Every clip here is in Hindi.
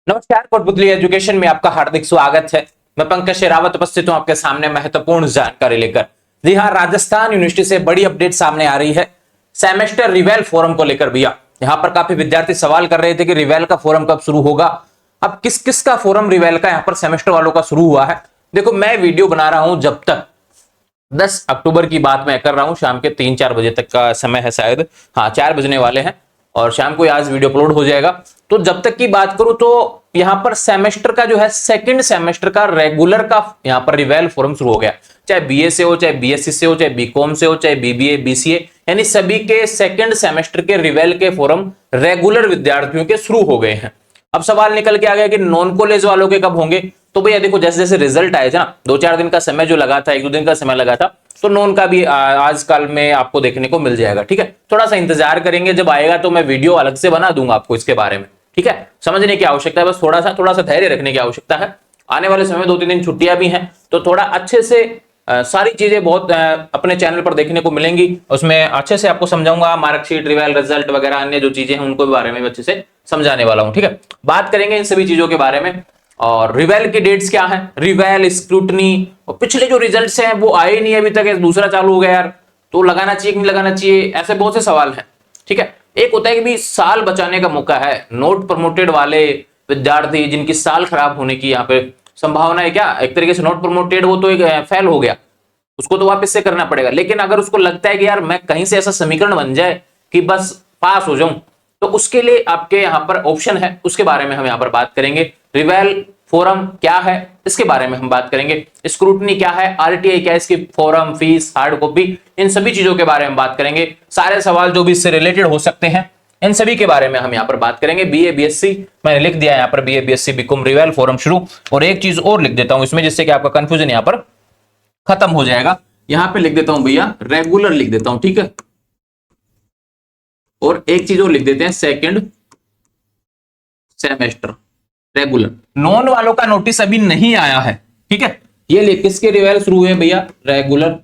नमस्कार, कोटपुतली एजुकेशन में आपका हार्दिक स्वागत है। मैं पंकज शेरावत उपस्थित हूं आपके सामने महत्वपूर्ण जानकारी लेकर। जी हां, राजस्थान यूनिवर्सिटी से बड़ी अपडेट सामने आ रही है सेमेस्टर रिवेल फोरम को लेकर। भैया यहां पर काफी विद्यार्थी सवाल कर रहे थे कि रिवेल का फोरम कब शुरू होगा। अब किस किस का फोरम रिवेल का यहां पर सेमेस्टर वालों का शुरू हुआ है। देखो, मैं वीडियो बना रहा हूं जब तक 10 अक्टूबर की बात मैं कर रहा हूं, शाम के 3-4 बजे तक का समय है शायद। हाँ, 4 बजने वाले हैं और शाम को आज वीडियो अपलोड हो जाएगा। तो जब तक की बात करूं तो यहां पर सेमेस्टर का जो है सेकंड सेमेस्टर का रेगुलर का यहां पर रिवेल फोरम शुरू हो गया। चाहे बीए से हो, चाहे बीएससी से हो, चाहे बीकॉम से हो, चाहे बीबीए बीसीए, यानी सभी के सेकंड सेमेस्टर के रिवेल के फोरम रेगुलर विद्यार्थियों के शुरू हो गए हैं। अब सवाल निकल के आ गया कि नॉन कॉलेज वालों के कब होंगे। तो भैया देखो, जैसे जैसे रिजल्ट आए थे ना, 2-4 दिन का समय जो लगा था, 1-2 दिन का समय लगा था, तो नॉन का भी आजकल में आपको देखने को मिल जाएगा। ठीक है, थोड़ा सा इंतजार करेंगे, जब आएगा तो मैं वीडियो अलग से बना दूंगा आपको इसके बारे में। ठीक है, समझने की आवश्यकता है, बस थोड़ा सा धैर्य रखने की आवश्यकता है। आने वाले समय में 2-3 दिन छुट्टियां भी हैं, तो थोड़ा अच्छे से सारी चीजें बहुत अपने चैनल पर देखने को मिलेंगी। उसमें अच्छे से आपको समझाऊंगा, मार्कशीट, रिवेल, रिजल्ट वगैरह अन्य जो चीजें हैं उनको बारे में अच्छे से समझाने वाला हूं। ठीक है, बात करेंगे इन सभी चीजों के बारे में। और रिवेल की डेट्स क्या है, रिवेल, स्क्रूटनी, और पिछले जो रिजल्ट्स हैं वो आए नहीं अभी तक, दूसरा चालू हो गया यार, तो लगाना चाहिए कि नहीं लगाना चाहिए, ऐसे बहुत से सवाल हैं। ठीक है, एक होता है कि भी साल बचाने का मौका है, नोट प्रमोटेड वाले विद्यार्थी जिनकी साल खराब होने की यहाँ पे संभावना है, क्या एक तरीके से नोट प्रमोटेड, वो तो एक फेल हो गया, उसको तो वापस से करना पड़ेगा। लेकिन अगर उसको लगता है कि यार मैं कहीं से ऐसा समीकरण बन जाए कि बस पास हो जाऊं, तो उसके लिए आपके यहां पर ऑप्शन है, उसके बारे में हम यहां पर बात करेंगे। रिवेल फोरम क्या है इसके बारे में हम बात करेंगे, स्क्रूटनी क्या है, आरटीआई क्या है, इसकी फॉर्म, फीस, हार्ड कॉपी, इन सभी चीजों के बारे में बात करेंगे। सारे सवाल जो भी इससे रिलेटेड हो सकते हैं, इन सभी के बारे में हम यहां पर बात करेंगे। बीए बीएससी मैंने लिख दिया यहां पर, बीए बीएससी बीकॉम रिवेल फोरम शुरू। और एक चीज और लिख देता हूं इसमें, जिससे कि आपका कंफ्यूजन यहां पर खत्म हो जाएगा। यहां पे लिख देता हूं भैया, रेगुलर लिख देता हूं, ठीक है। और एक चीज और लिख देते हैं, सेकंड सेमेस्टर रेगुलर। नॉन वालों का नोटिस अभी नहीं आया है, ठीक है। ये लिख, किसके रिवेल शुरू हुए भैया, रेगुलर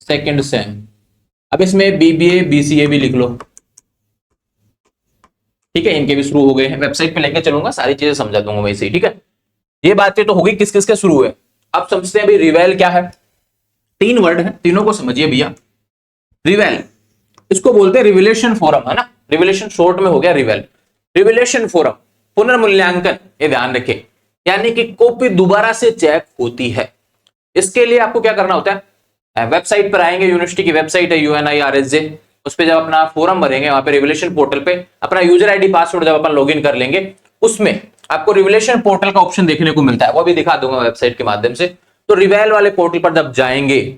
सेकंड सेम। अब इसमें बीबीए बीसीए भी लिख लो, ठीक है, इनके भी शुरू हो गए हैं। वेबसाइट पे लेके चलूंगा, सारी चीजें समझा दूंगा वैसे ही, ठीक है। ये बातें तो होगी किस किस के शुरू हुए। अब समझते हैं अभी रिवेल क्या है। 3 वर्ड है, तीनों को समझिए भैया। रिवेल, इसको बोलते हैं रिविलेशन फोरम, है ना, रिविलेशन शॉर्ट में हो गया रिवेल। रिविलेशन फोरम, पुनर्मूल्यांकन, ये ध्यान रखें, यानी कि कॉपी दोबारा से चेक होती है। इसके लिए आपको क्या करना होता है, वेबसाइट पर आएंगे, यूनिवर्सिटी की वेबसाइट है UNIRSJ, उस पर जब अपना फॉर्म भरेंगे, वहां पे रिविलेशन पोर्टल पे अपना यूजर आईडी पासवर्ड जब अपन लॉगिन कर लेंगे, उसमें आपको रिविलेशन पोर्टल का ऑप्शन देखने को मिलता है, वो भी दिखा दूंगा वेबसाइट के माध्यम से। तो रिवेल वाले पोर्टल पर जब जाएंगे,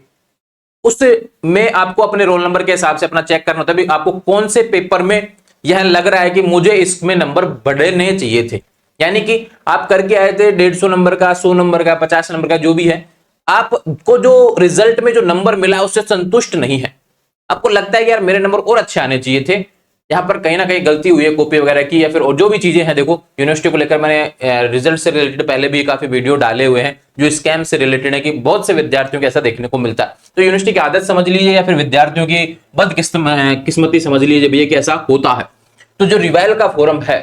उसमें आपको अपने रोल नंबर के हिसाब से अपना चेक करना होता है, आपको कौन से पेपर में यह लग रहा है कि मुझे इसमें नंबर बढ़ने चाहिए थे। यानी कि आप करके आए थे 150 नंबर का, 100 नंबर का, 50 नंबर का, जो भी है, आपको जो रिजल्ट में जो नंबर मिला उससे संतुष्ट नहीं है, आपको लगता है कि यार मेरे नंबर और अच्छे आने चाहिए थे, यहाँ पर कहीं ना कहीं गलती हुई है कॉपी वगैरह की, या फिर और जो भी चीजें हैं। देखो, यूनिवर्सिटी को लेकर मैंने रिजल्ट से रिलेटेड पहले भी काफी वीडियो डाले हुए हैं जो स्कैम से रिलेटेड है, कि बहुत से विद्यार्थियों को ऐसा देखने को मिलता है। तो यूनिवर्सिटी की आदत समझ लीजिए, या फिर विद्यार्थियों की बदकिस्मती समझ लीजिए भैया कि ऐसा होता है। तो जो रिवाइल का फोरम है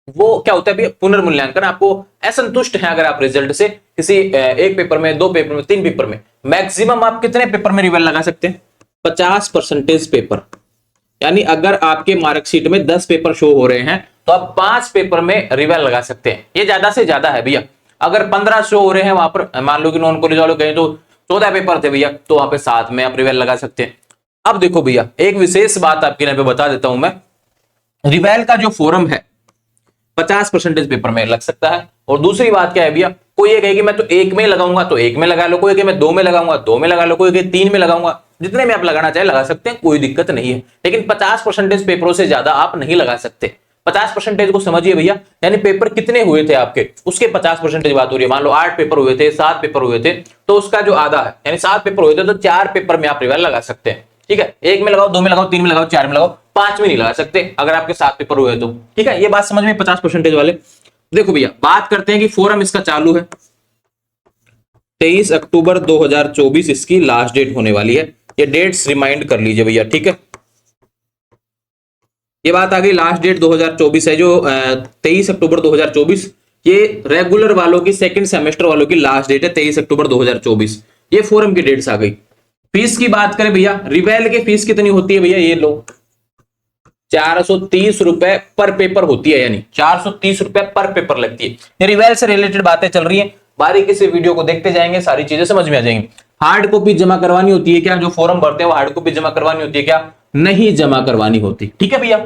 वो क्या होता है भैया, पुनर्मूल्यांकन। आपको असंतुष्ट है अगर आप रिजल्ट से, किसी एक पेपर में, 2 पेपर में, 3 पेपर में, मैक्सिमम आप कितने पेपर में रिवाइल लगा सकते हैं, 50% पेपर। यानी अगर आपके मार्कशीट में 10 पेपर शो हो रहे हैं तो आप 5 पेपर में रिवेल लगा सकते हैं। ये ज्यादा से ज्यादा है भैया। अगर 15 शो हो रहे हैं वहां पर, मान लो कि नॉन कॉलेज वालों कहें तो 14 पेपर थे भैया, तो वहां पे 7 में आप रिवेल लगा सकते हैं। अब देखो भैया, एक विशेष बात आपके यहाँ पे बता देता हूं मैं। रिवेल का जो फोरम है 50% पेपर में लग सकता है। और दूसरी बात क्या है भैया, कोई ये कहे कि मैं तो 1 में लगाऊंगा तो 1 में लगा लो, कोई कहे मैं 2 में लगाऊंगा 2 में लगा लो, कोई कहे 3 में लगाऊंगा, जितने में आप लगाना चाहे लगा सकते हैं, कोई दिक्कत नहीं है। लेकिन 50% पेपरों से ज्यादा आप नहीं लगा सकते। 50% को समझिए भैया, यानी पेपर कितने हुए थे आपके, उसके 50% बात हो रही है। मान लो 8 पेपर हुए थे, 7 पेपर हुए थे, तो उसका जो आधा है, यानी 7 पेपर हुए थे तो 4 पेपर में आप रिवेल लगा सकते हैं। ठीक है, 1 में लगाओ, 2 में लगाओ, 3 में लगाओ, 4 में लगाओ, 5 में नहीं लगा सकते अगर आपके 7 पेपर हुए तो। ठीक है, ये बात समझ में 50% वाले। देखो भैया, बात करते हैं कि फोरम इसका चालू है 23 अक्टूबर 2024 इसकी लास्ट डेट होने वाली है। ये डेट्स रिमाइंड कर लीजिए भैया, ठीक है। ये बात आ गई। लास्ट डेट 2024 है जो 23 अक्टूबर 2024। ये रेगुलर वालों की, सेकंड सेमेस्टर वालों की लास्ट डेट है 23 अक्टूबर 2024। ये फोरम की डेट्स आ गई। फीस की बात करें भैया, रिवेल की फीस कितनी होती है भैया, ये लो 430 रुपए पर पेपर होती है, यानी 430 रुपए पर पेपर लगती है। ये रिवेल से रिलेटेड बातें चल रही है, बारीकी से वीडियो को देखते जाएंगे, सारी चीजें समझ में आ जाएंगी। हार्ड कॉपी जमा करवानी होती है क्या, जो फॉर्म भरते हैं वो हार्ड कॉपी जमा करवानी होती है क्या, नहीं जमा करवानी होती। ठीक है भैया,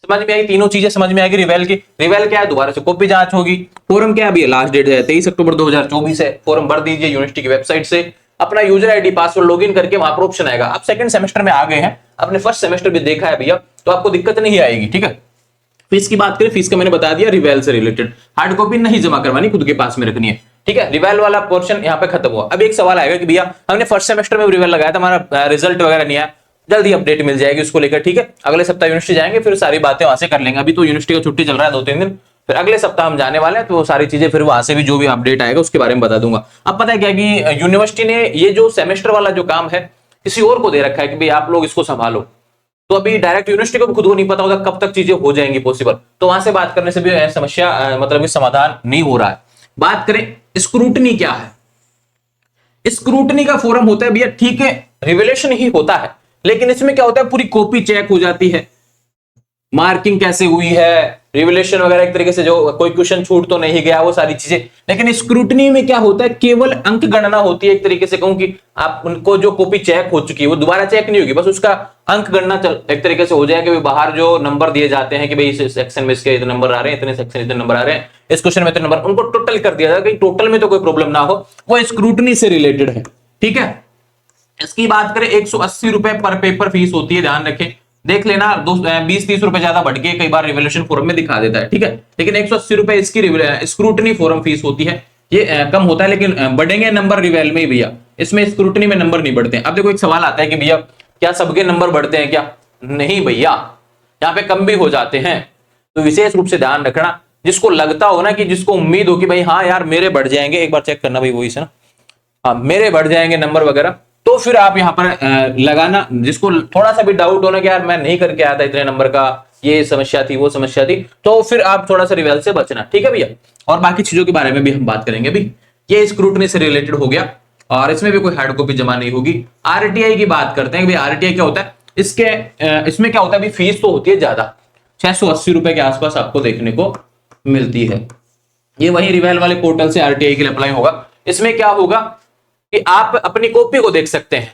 समझ में आई, तीनों चीजें समझ में आएगी। रिवेल की, रिवेल क्या है, दोबारा से कॉपी जांच होगी। फॉर्म क्या है भैया, लास्ट डेट है 23 अक्टूबर 2024 है। फॉर्म भर दीजिए यूनिवर्सिटी की वेबसाइट से, अपना यूजर आईडी पासवर्ड लॉगिन करके वहां पर ऑप्शन आएगा। आप सेकंड सेमेस्टर में आ गए हैं, अपने फर्स्ट सेमेस्टर भी देखा है भैया, तो आपको दिक्कत नहीं आएगी। ठीक है, फीस की बात करें, फीस का मैंने बता दिया, रिवेल से रिलेटेड हार्ड कॉपी नहीं जमा करवानी, खुद के पास में रखनी है। ठीक है, रिवेल वाला पोर्शन यहाँ पे खत्म हुआ। अब एक सवाल आएगा कि भैया हमने फर्स्ट सेमेस्टर में रिवेल लगाया था, हमारा रिजल्ट वगैरह नहीं आया, जल्दी अपडेट मिल जाएगी उसको लेकर। ठीक है, अगले सप्ताह यूनिवर्सिटी जाएंगे, फिर सारी बातें वहां से कर लेंगे। अभी तो यूनिवर्सिटी का छुट्टी चल रहा है 2-3 दिन, फिर अगले सप्ताह हम जाने वाले हैं, तो वो सारी चीजें फिर वहां से भी जो भी अपडेट आएगा उसके बारे में बता दूंगा। अब पता है क्या कि यूनिवर्सिटी ने ये जो सेमेस्टर वाला जो काम है किसी और को दे रखा है कि भाई आप लोग इसको संभालो। तो अभी डायरेक्ट यूनिवर्सिटी को भी खुद को नहीं पता होता कब तक चीजें हो जाएंगी पॉसिबल, तो वहां से बात करने से भी समस्या मतलब समाधान नहीं हो रहा है। बात करें स्क्रूटनी क्या है, स्क्रूटनी का फोरम होता है भैया, ठीक है रिवेलेशन ही होता है, लेकिन इसमें क्या होता है पूरी कॉपी चेक हो जाती है, मार्किंग कैसे हुई है, रिवलेशन वगैरह एक तरीके से, जो कोई क्वेश्चन छूट तो नहीं गया, वो सारी चीजें। लेकिन स्क्रूटनी में क्या होता है, केवल अंक गणना होती है। एक तरीके से कहूं कि आप उनको जो कॉपी चेक हो चुकी है वो दोबारा चेक नहीं होगी, बस उसका अंक गणना एक तरीके से हो जाएगा कि बाहर जो नंबर दिए जाते हैं कि भाई इस सेक्शन में इसके इतने नंबर आ रहे हैं, इतने सेक्शन इतने नंबर आ रहे हैं, इस क्वेश्चन में इतने नंबर, उनको टोटल कर दिया जाएगा, टोटल में तो कोई प्रॉब्लम ना हो, वो स्क्रूटनी से रिलेटेड है। ठीक है, इसकी बात करें 180 रुपए पर पेपर फीस होती है, ध्यान रखें, देख लेना 20-30 रुपए ज्यादा बढ़ के कई बार रिवोल्यूशन फोरम में दिखा देता है। ठीक है, लेकिन 180 रुपए इसकी स्क्रूटनी फोरम फीस होती है। ये कम होता है, लेकिन बढ़ेंगे नंबर रिवेल में ही भैया, इसमें स्क्रूटनी में नंबर नहीं बढ़ते हैं। अब देखो एक सवाल आता है कि भैया क्या सबके नंबर बढ़ते हैं क्या, नहीं भैया, यहाँ पे कम भी हो जाते हैं। तो विशेष रूप से ध्यान रखना, जिसको लगता हो ना कि जिसको उम्मीद हो कि भाई हाँ यार मेरे बढ़ जाएंगे, एक बार चेक करना भाई वही से ना, हाँ मेरे बढ़ जाएंगे नंबर वगैरह, तो फिर आप यहाँ पर लगाना। जिसको थोड़ा सा भी डाउट होना कि यार मैं नहीं करके आया था इतने नंबर का, ये समस्या थी वो समस्या थी, तो फिर आप थोड़ा सा रिवेल से बचना। ठीक है भैया, और बाकी चीजों के बारे में भी हम बात करेंगे भी। ये स्क्रूटनी से रिलेटेड हो गया, और इसमें भी कोई हार्ड कॉपी जमा नहीं होगी। आरटीआई की बात करते हैं, आरटीआई क्या होता है, इसमें क्या होता है, फीस तो होती है ज्यादा, 680 रुपए के आसपास आपको देखने को मिलती है। ये वही रिवेल वाले पोर्टल से आरटीआई के लिए अप्लाई होगा। इसमें क्या होगा कि आप अपनी कॉपी को देख सकते हैं,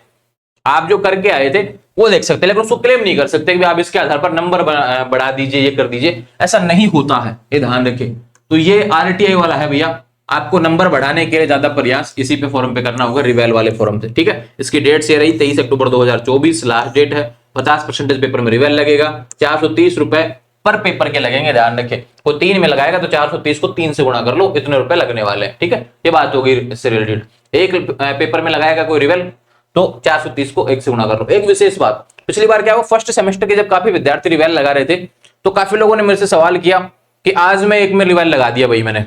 आप जो करके आए थे वो देख सकते हैं, लेकिन उसको क्लेम नहीं कर सकते कि आप इसके आधार पर नंबर बढ़ा दीजिए, ये कर दीजिए, ऐसा नहीं होता है, ये ध्यान रखें। तो ये आरटीआई वाला है भैया, आपको नंबर बढ़ाने के लिए ज्यादा प्रयास इसी पे फॉर्म पे करना होगा, रिवेल वाले फॉर्म से। ठीक है, इसकी डेट से रही 23 अक्टूबर 2024 लास्ट डेट है। 50% पेपर में रिवेल लगेगा, 430 रुपए पर पेपर के लगेंगे, ध्यान रखें। कोई 3 में लगाएगा तो 430 को 3 से गुणा कर लो, इतने रुपए लगने वाले हैं। ठीक है, ये बात होगी इससे रिलेटेड। एक पेपर में लगाएगा कोई रिवेल तो 430 को 1 से गुणा कर लो। एक विशेष बात, पिछली बार क्या हुआ, फर्स्ट सेमेस्टर के जब काफी विद्यार्थी रिवेल लगा रहे थे, तो काफी लोगों ने मेरे से सवाल किया कि आज मैं एक में रिवेल लगा दिया भाई, मैंने,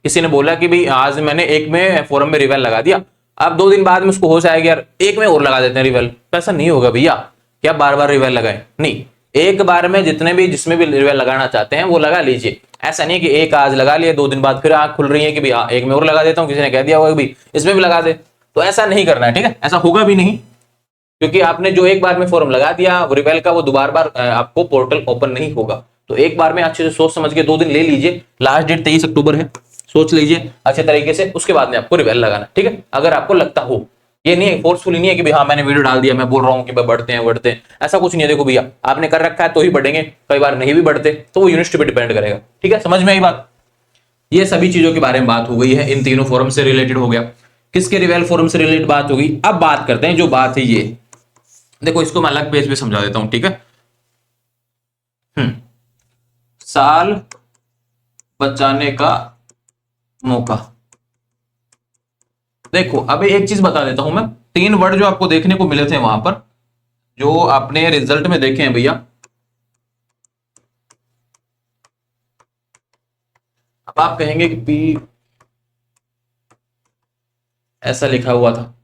किसी ने बोला कि भाई आज मैंने एक में फोरम में रिवेल लगा दिया, अब 2 दिन बाद में उसको होश आएगा यार एक में और लगा देते हैं रिवेल। ऐसा नहीं होगा भैया, क्या बार बार रिवेल लगाए, नहीं, एक बार में जितने भी जिसमें भी रिवेल लगाना चाहते हैं वो लगा लीजिए। ऐसा नहीं कि एक आज लगा लिया, 2 दिन बाद फिर आंख खुल रही है कि भाई एक में और लगा देता हूं, किसी ने कह दिया होगा कि इसमें भी लगा दे, तो ऐसा नहीं करना है। ठीक है, ऐसा होगा भी नहीं, क्योंकि आपने जो एक बार में फॉर्म लगा दिया रिवेल का, वो दोबार बार आपको पोर्टल ओपन नहीं होगा। तो एक बार में अच्छे से सोच समझ के 2 दिन ले लीजिए, लास्ट डेट 23 अक्टूबर है, सोच लीजिए अच्छे तरीके से, उसके बाद में आपको रिवेल लगाना। ठीक है, अगर आपको लगता हो, ये नहीं है फोर्सफुली नहीं है कि हाँ मैंने वीडियो डाल दिया मैं बोल रहा हूँ कि बढ़ते हैं, ऐसा कुछ नहीं है। देखो भैया आपने कर रखा है तो ही बढ़ेंगे, कई बार नहीं भी बढ़ते तो वो यूनिवर्सिटी पे डिपेंड करेगा। ठीक है, समझ में आई बात। ये सभी चीजों के बारे में बात हो गई है, इन तीनों फोरम से रिलेटेड हो गया, किसके रिवेल फोरम से रिलेटेड बात होगी। अब बात करते हैं जो बात है ये, देखो इसको मैं अलग पेज पे समझा देता हूं। ठीक है, साल बचाने का मौका। देखो अभी एक चीज बता देता हूं मैं, 3 वर्ड जो आपको देखने को मिले थे वहां पर, जो आपने रिजल्ट में देखे हैं भैया, अब आप कहेंगे कि पी ऐसा लिखा हुआ था,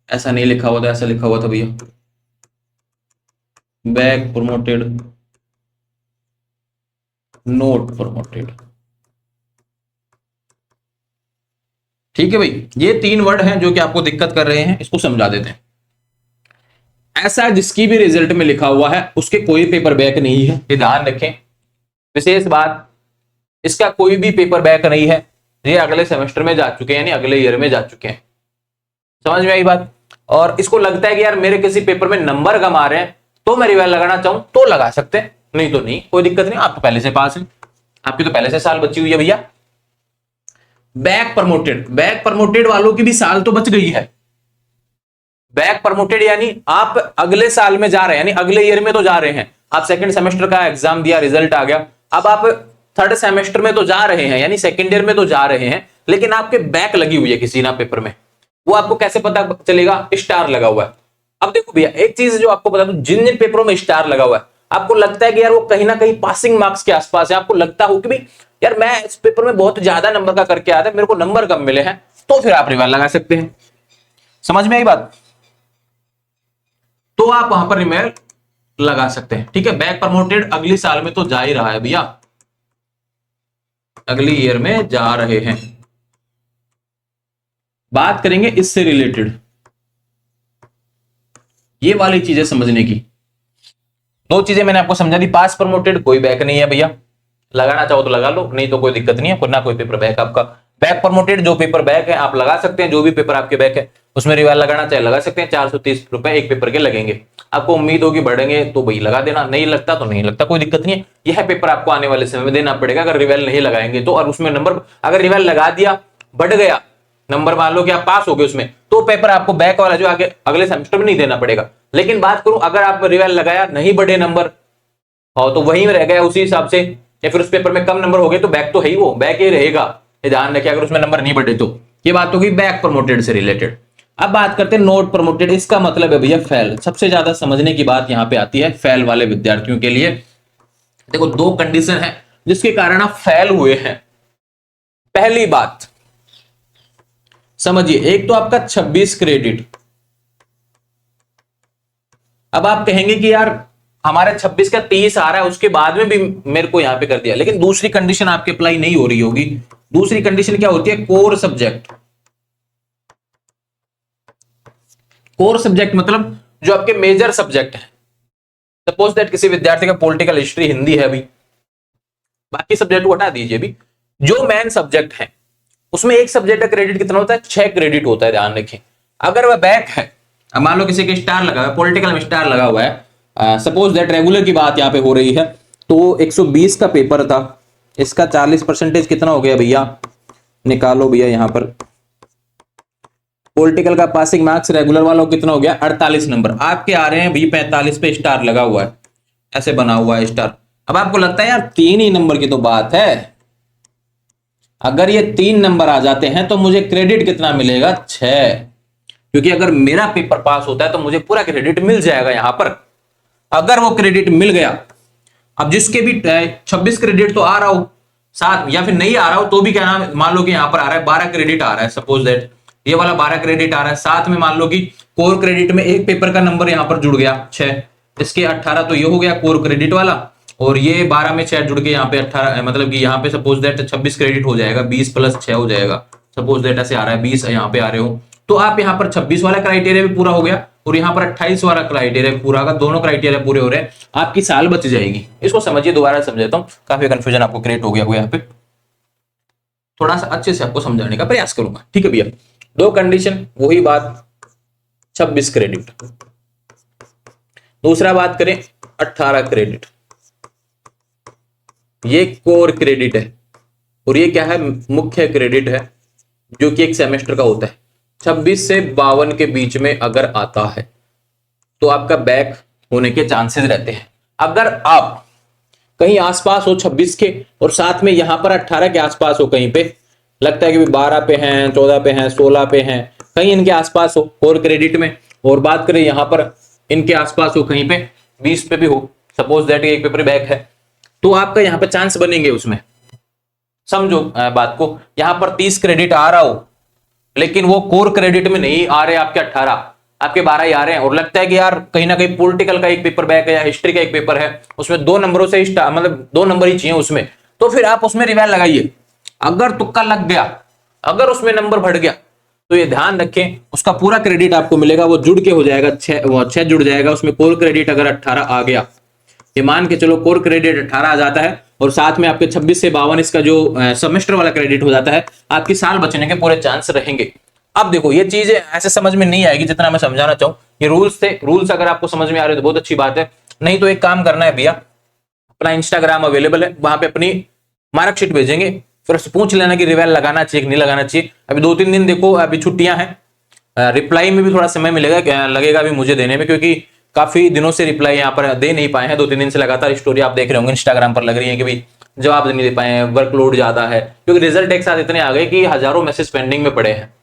ऐसा नहीं लिखा हुआ था, ऐसा लिखा हुआ था भैया, बैक प्रोमोटेड नोट प्रमोटेड। ठीक है भाई, ये तीन वर्ड हैं जो कि आपको दिक्कत कर रहे हैं, इसको समझा देते हैं। ऐसा जिसकी भी रिजल्ट में लिखा हुआ है उसके कोई पेपर बैक नहीं है, ये ध्यान रखें, विशेष बात, इसका कोई भी पेपर बैक नहीं है, ये अगले सेमेस्टर में जा चुके हैं, यानी अगले ईयर में जा चुके हैं। समझ में आई बात? और इसको लगता है कि यार मेरे किसी पेपर में नंबर कम आ रहे हैं तो मैं रिवाइज लगाना चाहूं तो लगा सकते हैं, नहीं तो नहीं, कोई दिक्कत नहीं, आप तो पहले से पास हैं, आपकी तो पहले से साल बची हुई है भैया। बैक प्रमोटेड, बैक प्रमोटेड वालों की भी साल तो बच गई है। बैक प्रमोटेड यानी आप अगले साल में जा रहे हैं, यानी अगले ईयर में तो जा रहे हैं, आप सेकंड सेमेस्टर का एग्जाम दिया, रिजल्ट आ गया, अब आप थर्ड सेमेस्टर में तो जा रहे हैं, यानी सेकंड ईयर में तो जा रहे हैं, लेकिन आपके बैक लगी हुई है किसी ना पेपर में, वो आपको कैसे पता चलेगा? स्टार लगा हुआ है। अब देखो भैया, एक चीज जो आपको बता दूं, जिन जिन पेपरों में स्टार लगा हुआ है, आपको लगता है कि यार वो कहीं ना कहीं पासिंग मार्क्स के आसपास है, आपको लगता हो कि भाई यार मैं इस पेपर में बहुत ज्यादा नंबर का करके आया था, मेरे को नंबर कम मिले हैं, तो फिर आप रिवाइज लगा सकते हैं। समझ में आई बात? तो आप वहां पर रिवाइज लगा सकते हैं। ठीक है, बैक प्रमोटेड अगली साल में तो जा ही रहा है भैया, अगली ईयर में जा रहे हैं। बात करेंगे इससे रिलेटेड, ये वाली चीजें समझने की। दो चीजें मैंने आपको समझा दी, पास प्रमोटेड कोई बैक नहीं है भैया, लगाना चाहो तो लगा लो, नहीं तो कोई दिक्कत नहीं है, ना कोई पेपर बैक आपका। बैक प्रमोटेड जो पेपर बैक है आप लगा सकते हैं, जो भी पेपर आपके बैक है उसमें रिवाइज लगाना चाहे लगा सकते हैं, 430 रुपए एक पेपर के लगेंगे। आपको उम्मीद होगी बढ़ेंगे तो भाई लगा देना, नहीं लगता तो नहीं लगता, कोई दिक्कत नहीं है। यह पेपर आपको आने वाले समय में देना पड़ेगा अगर रिवाइज नहीं लगाएंगे तो, और उसमें नंबर अगर रिवाइज लगा दिया, बढ़ गया नंबर, मान लो कि आप पास हो गए उसमें, तो पेपर आपको बैक वाला जो आगे अगले सेमेस्टर में नहीं देना पड़ेगा। लेकिन बात करूं अगर आप रिवाइज लगाया, नहीं बढ़े नंबर और तो वहीं रह गया उसी हिसाब से, या फिर उस पेपर में कम नंबर हो गए, तो बैक तो है ही, वो बैक ही रहेगा, ये ध्यान रखिए, अगर उसमें नंबर नहीं बढ़े तो। ये बात होगी बैक प्रमोटेड से रिलेटेड। अब बात करते हैं नोट प्रमोटेड, इसका मतलब है भैया फेल। सबसे ज्यादा समझने की बात यहां पे आती है फेल वाले विद्यार्थियों के लिए। देखो दो कंडीशन है जिसके कारण आप फेल हुए हैं। पहली बात समझिए, एक तो आपका 26 क्रेडिट। अब आप कहेंगे कि यार हमारे 26 का 30 आ रहा है, उसके बाद में भी मेरे को यहां पे कर दिया, लेकिन दूसरी कंडीशन आपके अप्लाई नहीं हो रही होगी। दूसरी कंडीशन क्या होती है? Core subject. कोर सब्जेक्ट मतलब जो आपके मेजर सब्जेक्ट है। सपोज दैट किसी विद्यार्थी का पॉलिटिकल हिस्ट्री हिंदी है अभी, बाकी सब्जेक्ट को हटा दीजिए, भी जो मेन सब्जेक्ट है उसमें एक सब्जेक्ट का क्रेडिट कितना होता है? 6 क्रेडिट होता है, ध्यान रखें। अगर वह बैक है, अब मान लो किसी के स्टार लगा हुआ है, पॉलिटिकल में स्टार लगा हुआ है, सपोज दैट रेगुलर की बात यहां पे हो रही है, तो 120 का पेपर था, इसका 40% कितना हो गया भैया? निकालो भैया यहां पर, पॉलिटिकल का पासिंग मार्क्स रेगुलर वालों कितना हो गया? 48 नंबर। आपके आ रहे हैं भाई 45 पे स्टार लगा हुआ है, ऐसे बना हुआ है स्टार। अब आपको लगता है यार 3 ही नंबर की तो बात है, अगर ये 3 नंबर आ जाते हैं तो मुझे क्रेडिट कितना मिलेगा? 6, क्योंकि अगर मेरा पेपर पास होता है तो मुझे पूरा क्रेडिट मिल जाएगा यहां पर। अगर वो क्रेडिट मिल गया, अब जिसके भी 26 क्रेडिट तो आ रहा हो साथ, या फिर नहीं आ रहा हो तो भी क्या नाम, मान लो कि यहां पर आ रहा है 12 क्रेडिट आ रहा है, सपोज दैट ये वाला 12 क्रेडिट आ रहा है, साथ में मान लो कि कोर क्रेडिट में एक पेपर का नंबर यहां पर जुड़ गया 6, इसके 18 तो ये हो गया कोर क्रेडिट वाला, और ये 12 में 6 जुड़ के यहाँ पे 18, मतलब कि यहाँ पे सपोज दैट 26 क्रेडिट हो जाएगा, 20 + 6 हो जाएगा, सपोज दैट ऐसे आ रहा है 20 यहाँ पे आ रहे हो, तो आप यहाँ पर 26 वाला क्राइटेरिया भी पूरा हो गया और यहाँ पर 28 वाला क्राइटेरिया पूरा होगा, दोनों क्राइटेरिया पूरे हो रहे हैं, आपकी साल बच जाएगी। इसको समझिए, दोबारा समझाता हूँ, काफी कंफ्यूजन आपको क्रिएट हो गया होगा यहाँ पे, थोड़ा सा अच्छे से आपको समझाने का प्रयास करूंगा। ठीक है भैया, दो कंडीशन, वही बात 26 क्रेडिट। दूसरा बात करें 18 क्रेडिट, ये कोर क्रेडिट है और ये क्या है? मुख्य क्रेडिट है, जो कि एक सेमेस्टर का होता है। 26 से 52 के बीच में अगर आता है तो आपका बैक होने के चांसेस रहते हैं। अगर आप कहीं आसपास हो 26 के और साथ में यहां पर 18 के आसपास हो, कहीं पे लगता है कि 12 पे हैं, 14 पे हैं, 16 पे हैं, कहीं इनके आसपास हो कोर क्रेडिट में, और बात करें यहां पर इनके आसपास हो, कहीं पे 20 पे भी हो, सपोज दैट एक पेपर बैक है, तो आपका यहां पर चांस बनेंगे उसमें। समझो बात को, यहां पर 30 क्रेडिट आ रहा हो लेकिन वो कोर क्रेडिट में नहीं आ रहे आपके 18, आपके 12 ही आ रहे हैं और लगता है कि यार कहीं ना कहीं पॉलिटिकल का एक पेपर बैक है या हिस्ट्री का एक पेपर है, उसमें 2 नंबरों से मतलब 2 नंबर ही चाहिए उसमें, तो फिर आप उसमें रिवाइज लगाइए। अगर तुक्का लग गया, अगर उसमें नंबर बढ़ गया, तो ये ध्यान रखें उसका पूरा क्रेडिट आपको मिलेगा, वो जुड़ के हो जाएगा, 6 जुड़ जाएगा उसमें। कोर क्रेडिट अगर 18 आ गया, ये मान के चलो कोर क्रेडिट 18 आ जाता है और साथ में आपके 26 से 52 इसका जो सेमेस्टर वाला क्रेडिट हो जाता है, आपकी साल बचने के पूरे चांस रहेंगे। अब देखो ये चीजें ऐसे समझ में नहीं आएगी जितना मैं समझाना चाहूं, ये रूल्स थे, रूल्स अगर आपको समझ में आ रहे हो तो बहुत अच्छी बात है, नहीं तो एक काम करना है भैया, अपना इंस्टाग्राम अवेलेबल है, वहां पे अपनी मार्कशीट भेजेंगे, फिर उससे पूछ लेना कि रिवेल लगाना चाहिए कि नहीं लगाना चाहिए। अभी 2-3 दिन देखो, अभी छुट्टियां हैं, रिप्लाई में भी थोड़ा समय मिलेगा, लगेगा अभी मुझे देने में, क्योंकि काफी दिनों से रिप्लाई यहाँ पर दे नहीं पाए हैं। 2-3 दिन से लगातार स्टोरी आप देख रहे होंगे इंस्टाग्राम पर लग रही है कि भाई जवाब नहीं दे पाए हैं, वर्कलोड ज्यादा है, क्योंकि रिजल्ट एक साथ इतने आ गए कि हजारों मैसेज पेंडिंग में पड़े हैं।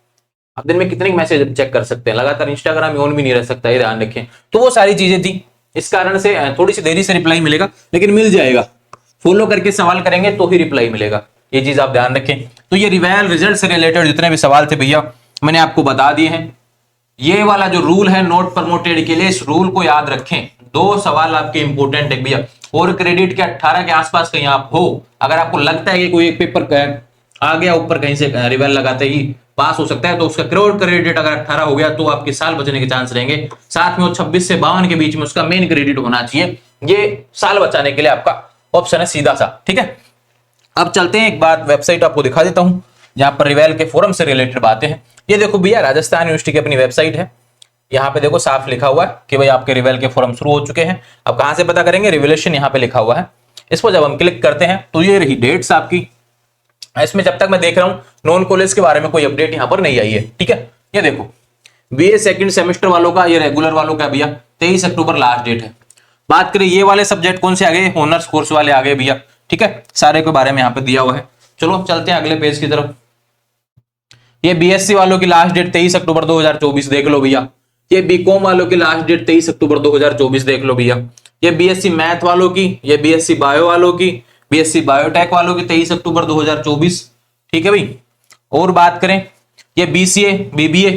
आप दिन में कितने मैसेज चेक कर सकते हैं, लगातार इंस्टाग्राम ऑन भी नहीं रह सकता, ये ध्यान रखें। तो वो सारी चीजें थी, इस कारण से थोड़ी सी देरी से रिप्लाई मिलेगा, लेकिन मिल जाएगा। फॉलो करके सवाल करेंगे तो ही रिप्लाई मिलेगा, ये चीज आप ध्यान रखें। तो ये रिवाइवल रिजल्ट से रिलेटेड जितने भी सवाल थे भैया मैंने आपको बता दिए हैं। ये वाला जो रूल है नॉट प्रमोटेड के लिए, इस रूल को याद रखें। 2 सवाल आपके इंपोर्टेंट है भैया, और क्रेडिट के 18 के आसपास कहीं आप हो, अगर आपको लगता है कि कोई एक पेपर आ गया ऊपर कहीं से, रिवाइवल लगाते ही पास हो सकता है, तो उसका क्रेडिट अगर 18 हो गया तो आपके साल बचने के चांस रहेंगे। साथ में वो 26 से 52 के बीच में उसका मेन क्रेडिट होना चाहिए, ये साल बचाने के लिए आपका ऑप्शन है सीधा सा, ठीक है। अब चलते हैं, एक बार वेबसाइट आपको दिखा देता हूं जहां पर रिवेल के फोरम से रिलेटेड बातें हैं। ये देखो भैया, राजस्थान यूनिवर्सिटी की अपनी वेबसाइट है, यहाँ पे देखो साफ लिखा हुआ है कि भाई आपके रिवेल के फोरम शुरू हो चुके हैं। अब कहां से पता करेंगे, रिवेलेशन यहाँ पे लिखा हुआ है, इस पर जब हम क्लिक करते हैं तो ये रही डेट्स आपकी। इसमें जब तक मैं देख रहा हूं नॉन कॉलेज के बारे में कोई अपडेट यहाँ पर नहीं आई है, ठीक है। ये देखो बीए सेकंड सेमेस्टर वालों का, ये रेगुलर वालों का भैया 23 अक्टूबर लास्ट डेट है। बात करें ये वाले सब्जेक्ट कौन से आ गए, ऑनर्स कोर्स वाले आ गए भैया, ठीक है, सारे के बारे में यहाँ पे दिया हुआ है। चलो चलते हैं अगले पेज की तरफ। ये बीएससी वालों की लास्ट डेट 23 अक्टूबर 2024 देख लो भैया। ये बीकॉम वालों की लास्ट डेट 23 अक्टूबर 2024 देख लो भैया। ये बीएससी मैथ वालों की, ये बीएससी बायो वालों की, बीएससी बायोटेक वालों की 23 अक्टूबर 2024, ठीक है भाई। और बात करें ये बीसीए बीबीए,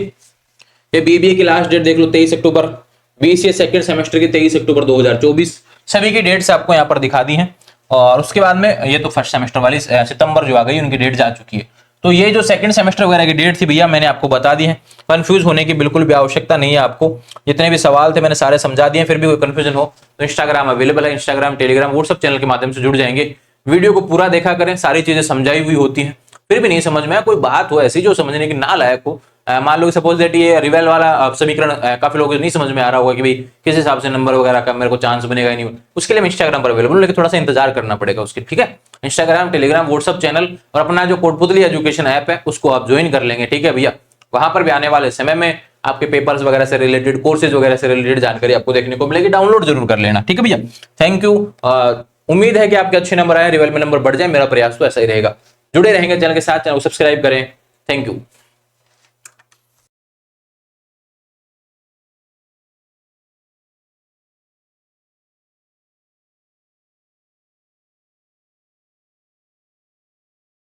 ये बीबीए की लास्ट डेट देख लो 23 अक्टूबर, बीसीए सेकंड सेमेस्टर की 23 अक्टूबर 2024, सभी की डेट्स आपको यहाँ पर दिखा दी हैं। और उसके बाद में ये तो फर्स्ट सेमेस्टर वाली सितंबर जो आ गई उनकी डेट जा चुकी है। तो ये जो सेकंड सेमेस्टर वगैरह की डेट थी भैया मैंने आपको बता दी है, कंफ्यूज होने की बिल्कुल भी आवश्यकता नहीं है आपको। जितने भी सवाल थे मैंने सारे समझा दिए, फिर भी कोई कंफ्यूजन हो तो इंस्टाग्राम अवेलेबल है, इंस्टाग्राम टेलीग्राम व्हाट्सएप चैनल के माध्यम से जुड़ जाएंगे। वीडियो को पूरा देखा करें, सारी चीजें समझाई हुई होती हैं। फिर भी नहीं समझ में कोई बात हो ऐसी जो समझने की ना लायक हो, मान लो सपोज दैट ये रिवेल वाला समीकरण काफी लोगों को नहीं समझ में आ रहा होगा कि भाई किस हिसाब से नंबर वगैरह का मेरे को चांस बनेगा ही नहीं, उसके लिए मैं इंस्टाग्राम पर अवेलेबल, लेकिन थोड़ा सा इंतजार करना पड़ेगा उसके, ठीक है। इंस्टाग्राम टेलीग्राम व्हाट्सएप चैनल और अपना जो कोटपुतली एजुकेशन ऐप है उसको आप ज्वाइन कर लेंगे, ठीक है भैया। वहां पर भी आने वाले समय में आपके पेपर्स वगैरह से रिलेटेड, कोर्सेज वगैरह से रिलेटेड जानकारी आपको देखने को मिलेगी, डाउनलोड जरूर कर लेना, ठीक है भैया। थैंक यू, उम्मीद है कि आपके अच्छे नंबर आए, रिवेल में नंबर बढ़ जाए, मेरा प्रयास तो ऐसा ही रहेगा। जुड़े रहेंगे चैनल के साथ, चैनल को सब्सक्राइब करें। Thank you.